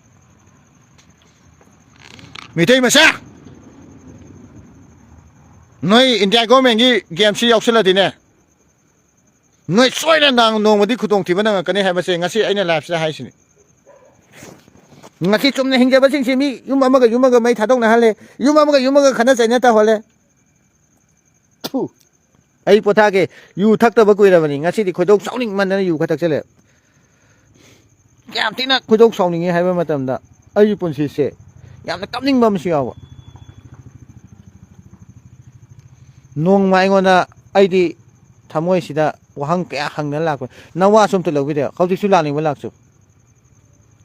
ꯃꯤꯇꯩ ꯃꯆꯥ ꯅꯣꯏ ꯏꯟꯗꯤꯌꯥ ꯒꯣꯔꯃꯦꯟꯒꯤ ꯒꯦꯝꯁꯤ ꯌꯥꯎꯁꯜꯂꯗꯤꯅꯦ ꯅꯣꯏ ꯁꯣꯏꯗꯅ ꯅꯣꯡꯃꯗꯤ ꯈꯨꯗꯣꯡꯊꯤꯕ ꯅꯪꯉꯛꯀꯅꯤ ꯍꯥꯏꯕꯁꯦ ꯉꯁꯤ ꯑꯩꯅ ꯂꯥꯏꯐꯁꯤꯗ ꯍꯥꯏꯁꯤꯅꯤ ꯉꯁꯤ ꯆꯨꯝꯅ ꯍꯤꯡꯖꯕꯁꯤꯡꯁꯤ ꯃꯤ ꯌꯨꯝ ꯑꯃꯒ ꯃꯩ ꯊꯥꯗꯣꯛꯅꯍꯜꯂꯦ ꯌꯨꯝ ꯑꯃꯒ ꯈꯠꯅ ꯆꯩꯅ ꯇꯧꯍꯜꯂꯦ ꯑꯩ ꯄꯣꯊꯥꯒꯦ ꯌꯨ ꯊꯛꯇꯕ ꯀꯨꯏꯔꯕꯅꯤ ꯉꯁꯤꯗꯤ ꯈꯣꯏꯗꯧ ꯁꯥꯎꯅꯤꯡꯃꯟꯗꯅ ꯌꯨ ꯈꯔ ꯊꯛꯆꯜꯂꯦ ꯀꯌꯥꯝ ꯊꯤꯅ ꯈꯣꯏꯗꯧ ꯁꯥꯎꯅꯤꯡꯉꯤ ꯍꯥꯏꯕ ꯃꯇꯝꯗ ꯑꯩꯒꯤ ꯄꯨꯟꯁꯤꯁꯦ ꯌꯥꯝꯅ ꯀꯞꯅꯤꯡꯕ ꯑꯃꯁꯨ ꯌꯥꯎꯕ นวงไม้งอนนะไอ้ดีทำไว้สิดาว่าหังแก่หังนั่นหลักนว่าสมตัวเราวิเดียวเขาที่สุรานี่วันหลักสุด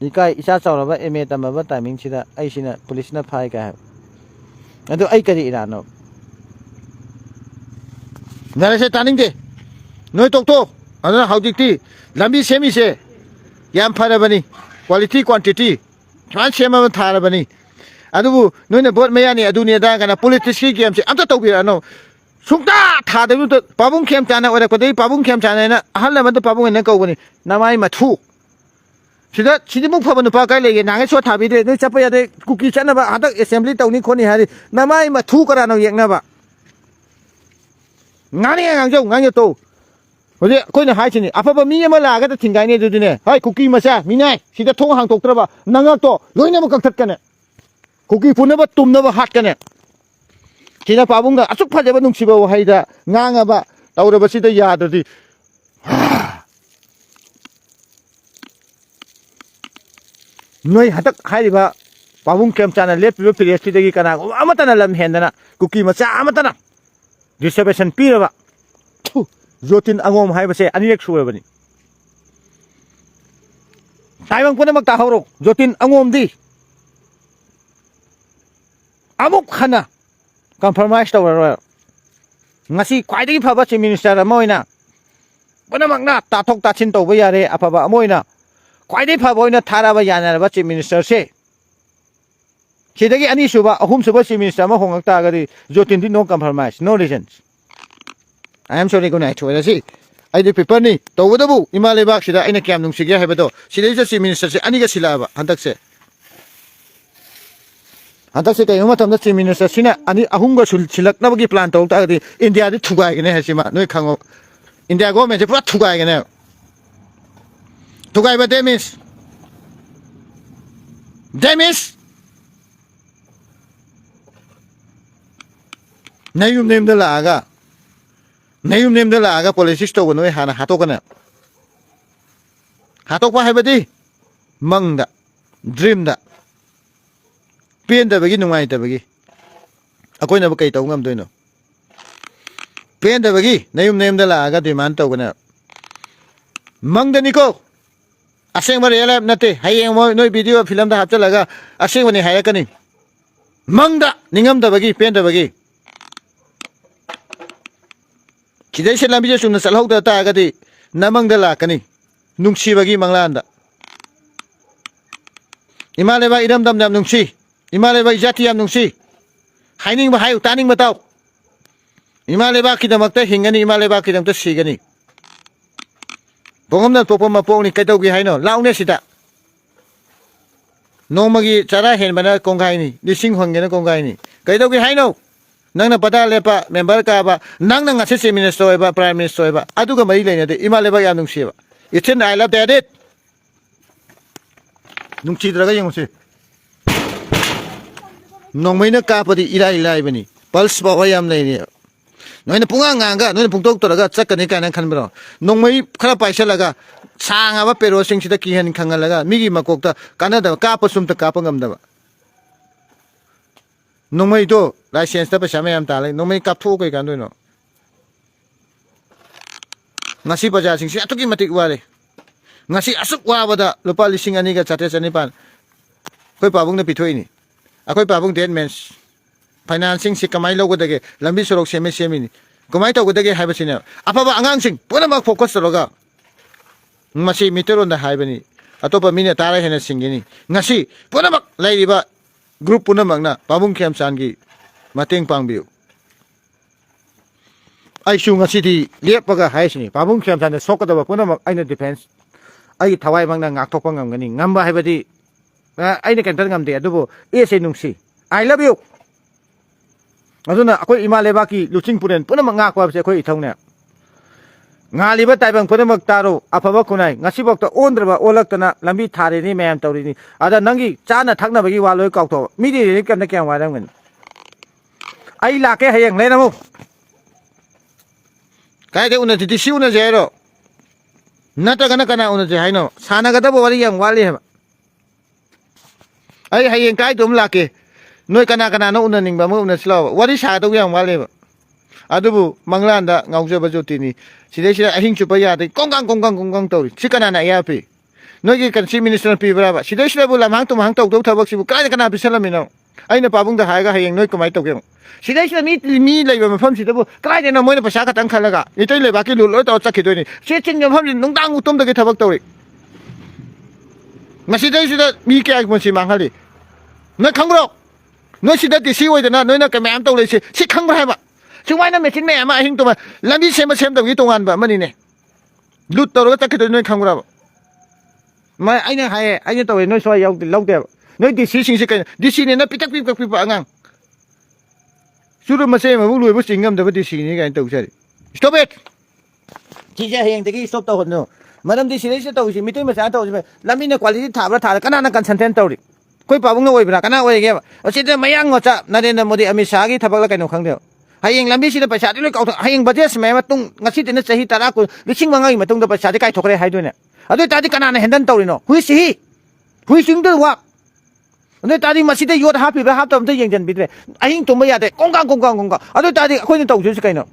อีกไอ้อิชาเจ้าเราว่าเมตามาว่าแต่มิงสิดาไอ้สินะ police นะพายกันนั่นตัวไอ้กะดีนะเนาะนั่นแหละตานิ่งเดน้อยตกโตอันนั้นเขาจิกที่ลำบีเซมิเซยามพาราบันี quality quantity ฉันเชื่อมันทาราบันีอันนู้นน้อยเนี่ยบทไม่ยานี่อดูเนี่ยได้กันนะ politics เกมสิอันตัวบีระเนาะสุดท้ายท่าเดิมตัวปาบุ้งเข้มจานนะวันนี้ก็ได้ปาบุ้งเข้มจานนะฮัลโหลมันตัวปาบุ้งเนี่ยก็วันนี้น้ำไอ้มาทูชิดมุกพามันตัวปากไก่เลยนางไอ้ชัวท่าบีเดนี่จะไปยังไงคุกกี้ฉันนะบ้าอันนั้น assembly ตัวนี้คนนี้หาดิน้ำไอ้มาทูกันนะอย่างนั้นบ้างานนี้งานเจ้างานเจ้าโตวันนี้คนเนี่ยหายชินี่อาภาพมีอะไรก็จะทิ้งไงเนี่ยดูดิเนี่ยเฮ้ยคุกกี้มาซะมีไงชิดทุ่งหางตกตระบ้านางก็ลอยน้ำมันกัดทัดกันเนี่ยคุกกี้พุ่นเนี่ยบ้าตุ่มเนี่ยบ้าหัดกันเนี่ยชิดาปาบุ้งก็อสุขพัดจะบ้านุ่งชิบะว่าให้ได้งานบ้าตาวระบ้าชิดายาดูดิหน่วยหัดให้ดีบ้าปาบุ้งเข้มจานเล็บพิเรสชิดากีกันนะอามาตันนั่นลำเห็นนะคุกกี้มาซะอามาตันนะreservation ปีละบ้าjotin angom hai base ani ek shuwe bani tai bang puna magta hawro jotin angom di amuk khana compromise tawra ngasi khwaidagi phaba chief minister amoina puna magna ta thok ta chin tawba yare aphaba amoina khwaidagi phaba oina tharaba yanaraba chief minister se chidagi ani suba ahum suba chief minister ma hongak ta gadi jotin di no compromise no reasons I am sorry good night to see I did paper ni to wadabu imale bak sida aina kyam nung sigya habedo sida isa si minister se ani ga silaba hantak se kay umatam da si minister sina ani ahung ga silak na bagi plan to ta di India di thugai gene hasima noi khango India go me je pura thugai gene thugai ba demis nayum nem da la aga nayum nem da la aga politics to noi hana hato kana hato pa hebadi mang da dream da pen da bagi nungai da bagi akoi na ba kai to ngam doino pen da bagi nayum nem da la aga demand to kana mang da niko aseng bare yala nate hayeng mo noi video film da hapcha laga aseng bani hayakani mang da ningam da bagi pen da bagi Kidai se lambi sumna salhok da ta ga di namang da la kani nungsi bagi manglanda imale ba idam dam dam nungsi imale ba jati am nungsi haining ba hayu taning ba taw imale ba kidamak ta hingani imale ba kidam ta sigani bongam na popom ma pong ni kai taw gi haino laune sita nomagi chara hen bana kongai ni lising hongena kongai ni kai taw gi haino nang na pada lepa member ka ba nang na ngase chief minister ba prime minister ba adu ga mari leine de ima leba ya nung se ba ithin I love that it nung chi dra ga yung se nong mai na ka pa di ilai bani pulse ba yam nei ni noi na punga nga ga noi na pungtok to ga chak kan ka nan khan bro nong mai khara paisa laga sanga ba pero sing sida ki han khanga laga mi gi makok ta kana da ka pa sum ta ka pa ngam da ba nongmai to license ta pa same am ta lai nongmai kap tho kai kan do no ngasi baja sing si atuki matik wa le ngasi asuk wa bada lupa lising ani ga chate chani pan koi pabung na pithoi ni akoi pabung den mens financing si kamai lo go dage lambi sorok semi ni kamai to go dage haiba sine apa ba angang sing pura mak focus ro ga ngasi miteron da haiba ni atopa mine tara hena singini ngasi pura mak lai riba group puna magna pabung kem san gi mateng pangbiu ai shu ngasi di lepaga haisni pabung kem san sokada ba puna mak aina defense ai thawai mangna ngak thokpa ngam gani ngamba haibadi aina kan tan ngam de adubo e se nungsi I love you aduna akoi imaleba ki luching puren puna mak ngak wa se akoi ithongna ngaliba taibang puna mak taro afaba kunai ngasi bok ta ondraba olaktana lambi thare ni mayam tawri ni ada nangi chana thakna bagi wa loi kauk to mi di ni kan kyam wa dam gan ai la ke hayang le na mu kai de una ti siu na je ro nata kana una je haino sana ga da bo wari yang wali ha ai hayang kai tum la ke noi kana no una ning ba mu una slo wari sa to yang wali ba adubu manglanda ngauja bajotini sidai ahing chupa ya de kong tauri sikana na ya pi nogi kan chief minister pi braba sidai bu lamhang tu mahang tok thabak sibu kana bisalamino aina pabung da haiga hayeng noi kamai tok gem sidai mi leiba mafam sidabu kai de na moina pasa ka tang khalaga itoi leiba ki lu to chakhi ni se chin mafam nungdang utom da ki thabak tauri masidai mi kya mon si manghali na khangbro noi sida ti si oi da na noi na ka mam taw le si khangbra ha ba sumai na machine me ama hing to ma lambi sem da wi tongan ba mani ne lut to ro ta ki noi khangbra ba ma aina hai aina to noi so yaw law de noi ti si sing si ka di si ne na pitak pi ba ngang suru ma se ma bu lu bu singam da ba ti si ni ka taw sa stop it ji ja heng de ki stop to no madam di sile se taw si mi to ma sa taw si lambi ne quality tha bra tha kana na kan santen taw ri koi pabung no oi bra kana oi ge ba o si de mayang ngo cha Narendra Modi Amit Shah gi thabak la kai no khang de hayeng lambi si da paisa ti loi kau hayeng budget me ma tung ngasi te na chahi tara ko lising mangai ma tung da paisa ti kai thokre hai do ne adu ta di kana na hendan taw ri no hui sing de wa adu ta di ma si de yot ha pi bra ha tom te yeng jan bi de ahing tum ya de kong kang adu ta di khoi ni taw ju si kai no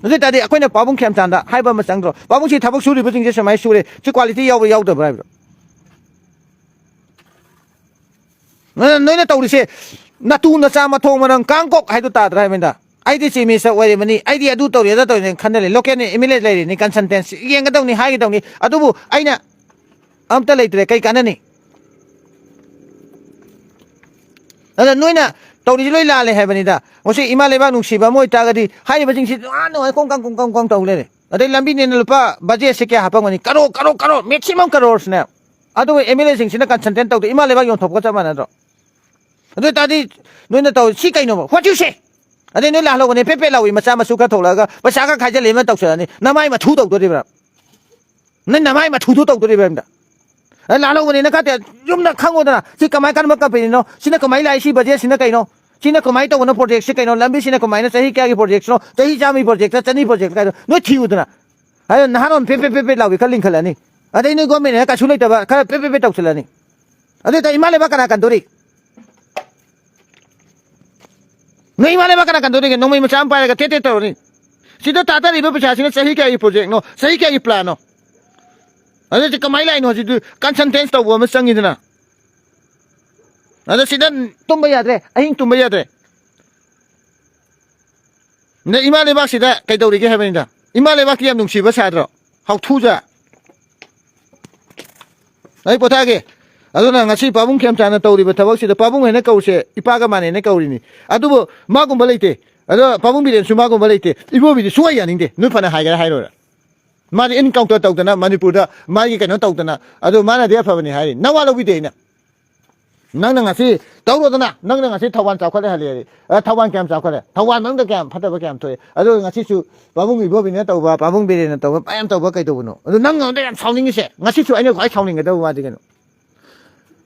adu ta di khoi na pabung khem chan da hai ba ma sang do pabung si thabak su ri bu jing je samai su re chi quality yaw da bra noi na tawri se na tu na cha ma thong marang kangkok hai du ta dra menda ai di chi mi sa wai mani ai di adu tawri da tawri khan le local ni emile le ni consultant yeng ga daw ni hai ga daw ni adu bu aina amta le tre kai kana ni ada noi na tawri loi la le hai bani da mo se ima le ba nung si ba moi ta ga di hai ba jing si no kong kang taw le adai lambi ne na lupa budget se kya hapang mani karo maximum crores na adu emile sing sina consultant taw ima le ba yong thop ka cha ma na do adu ta di noi na taw si kai no what you say ade noi la lo ne pepe la wi ma cha ma su ka thok la ga ba sa ka khai je le ma taw sa ni na mai ma thu taw do ri ba na mai ma thu taw do ri ba da la lo ne na ka te yum na khang o da si kamai kan ma ka pe no sina kamai lai si budget sina kai no sina kamai taw na project si kai no lambi sina kamai na sahi kya ki project no sahi jami project chani project kai no thi u da ay na hanon pepe la wi ka link khala ni ade ni government ne ka chu lai ta ba ka pepe taw sala ni ade ta imale ba kana kan do ri no imale ba kana kan do ri no mai ma cham pa ga te taw ni sida ta ta ri ba pcha sina sahi kya ki project no sahi kya ki plan no ade ti kamai lai no si du consultant taw bo ma sang ni na ade sida tumba ya de ahing tumba ya de ne imale ba sida kai taw ri ge ha ba ni da imale ba ki yam nung si ba sa dro hau thu ja ai potage aduna ngasi pabung khem chana tawri ba thabak si da pabung hena kause ipa ga mane ne kawri ni adu ma gum baleite adu pabung bi den suma gum baleite ibo bi suwa ya ning de nu phana hai ga hai ro ma ni encounter taw dana manipur da ma gi ka no taw dana adu ma na de pha bani hai na wa lo bi de na nang na ngasi taw ro dana nang na ngasi thawan chaw khale ha le thawan kam chaw khale thawan mang da kam phatha ba kam thoy adu ngasi su pabung ibo bi ne taw ba pabung bi de na taw ba payam taw ba kai taw no adu nang ngam de yam chawning se ngasi su ai ne khoi chawning ga taw ma de ga no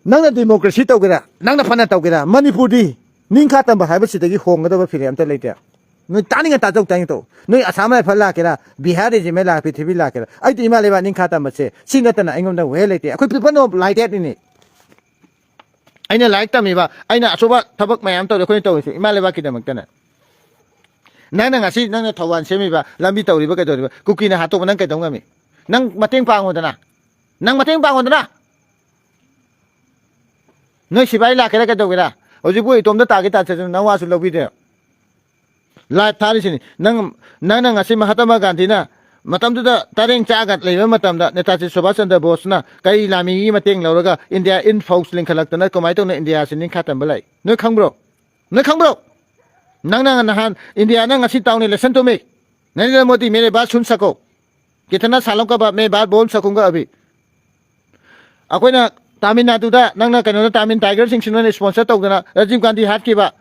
nang na democracy taw ga nang na phana taw ga manipur di ning kha tam ba hai ba si de gi hong ga da ba phire am ta lai ta noi tani ga ta jok tang to noi asam lai phala ke ra bihar de me la pithvi la ke ra ai ti ma le ba ning kha tam ba se sing ta na ai ngom da we lai te akhoi people no lai that ni aina like ta mi ba aina asoba thabak mayam taw de khoi taw si ima le ba ki da mak ta na nang na ngasi nang na thawan se mi ba lambi taw ri ba ka taw ri ba kuki na ha to nang kai taw nga mi nang mateng pa ngo da na nang mateng pa ngo da na noi sibai la ke ra ka taw ga hoji bu itom da ta ki ta che na wa su lo bi de la thari sini nang ngasi Mahatma Gandhi na matam da tareng cha ga leiba matam da Netaji Subhash Chandra Bose na kai lami gi mateng lauraga India in folks link khalak na komai to na India sin ning khatam balai noi khangbro nang han India na ngasi taw ni listen to me Narendra Modi mere baat sun sako kitna salon ka ba मैं बात बोल सकूंगा अभी akoi na Tamil Nadu da nang na kano Tamil Tiger Singh sin sponsor taw na Rajiv Gandhi hat ki ba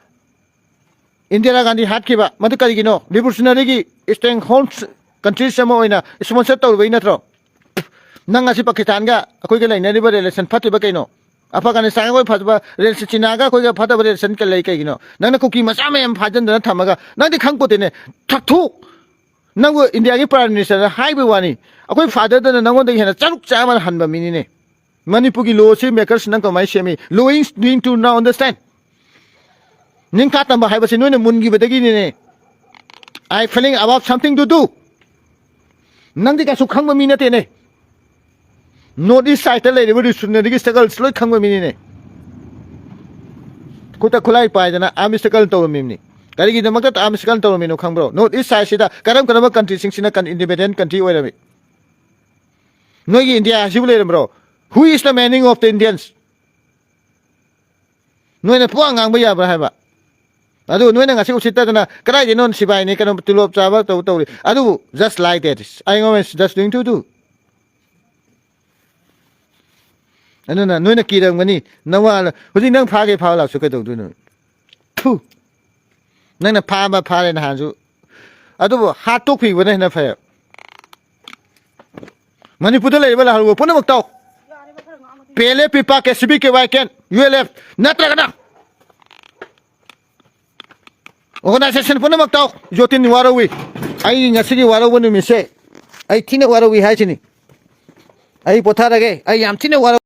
Indira Gandhi hat ki ba madu kari gino revolutionary gi staying home country samo oina sponsor taw bai na tro nang asi Pakistan ga akoi ga laina ni ba relation phati ba kaino Afghanistan ga phat ba relation China ga koi ga phat ba relation ka lai kai gino nang na kuki macha me am phajan da thamaga nang di khang ko te ne thak thu nang go India gi prime minister hai ba wani akoi father da nang da hena charuk cha ma han ba mini ne Manipur ki law se makers nang ko mai shemi law is doing to now understand ning kha tam ba hai ba se noi na mun gi ba da gi ne I feeling about something to do นั่งที่กับสุขขังมันมีนะเต้เนี่ยโน้ตอีสายทะเลเดี๋ยวดูสุดเนี่ยที่สกัลสลอยขังมันมีเนี่ยกูตะคุไลไปจ้ะนะอามิสกัลตัวมีนี่การกินมันก็อามิสกัลตัวมีนุขังบรอโน้ตอีสายสิดาการมันกันทรีสิงสินะกันอินดิเพนเดนต์กันทรีไว้เลยมั้ยน้อยอินเดียชิบุเลยบรอ Who is the meaning of the Indians น้อยเนี่ยพวกงานไม่ยากบรอให้บ่adu noy nga siu sita na krai de non sibai ni kan tulop chawa to adu just like that I know is just doing to do anona noy na ki dam ngani nawa hoji nang pha ge pha la su ke to du no thu nang na pha ma pha le na han su adu ha to phi wa na pha mani pu de le ba la ho pon mak taw pele pipa ke sibi ke wai ken ulf natra kana organization pun mak taw jotin warawi ai ngasigi warawi ni mise ai thina warawi ha chini ai pothara ge ai yam thina warawi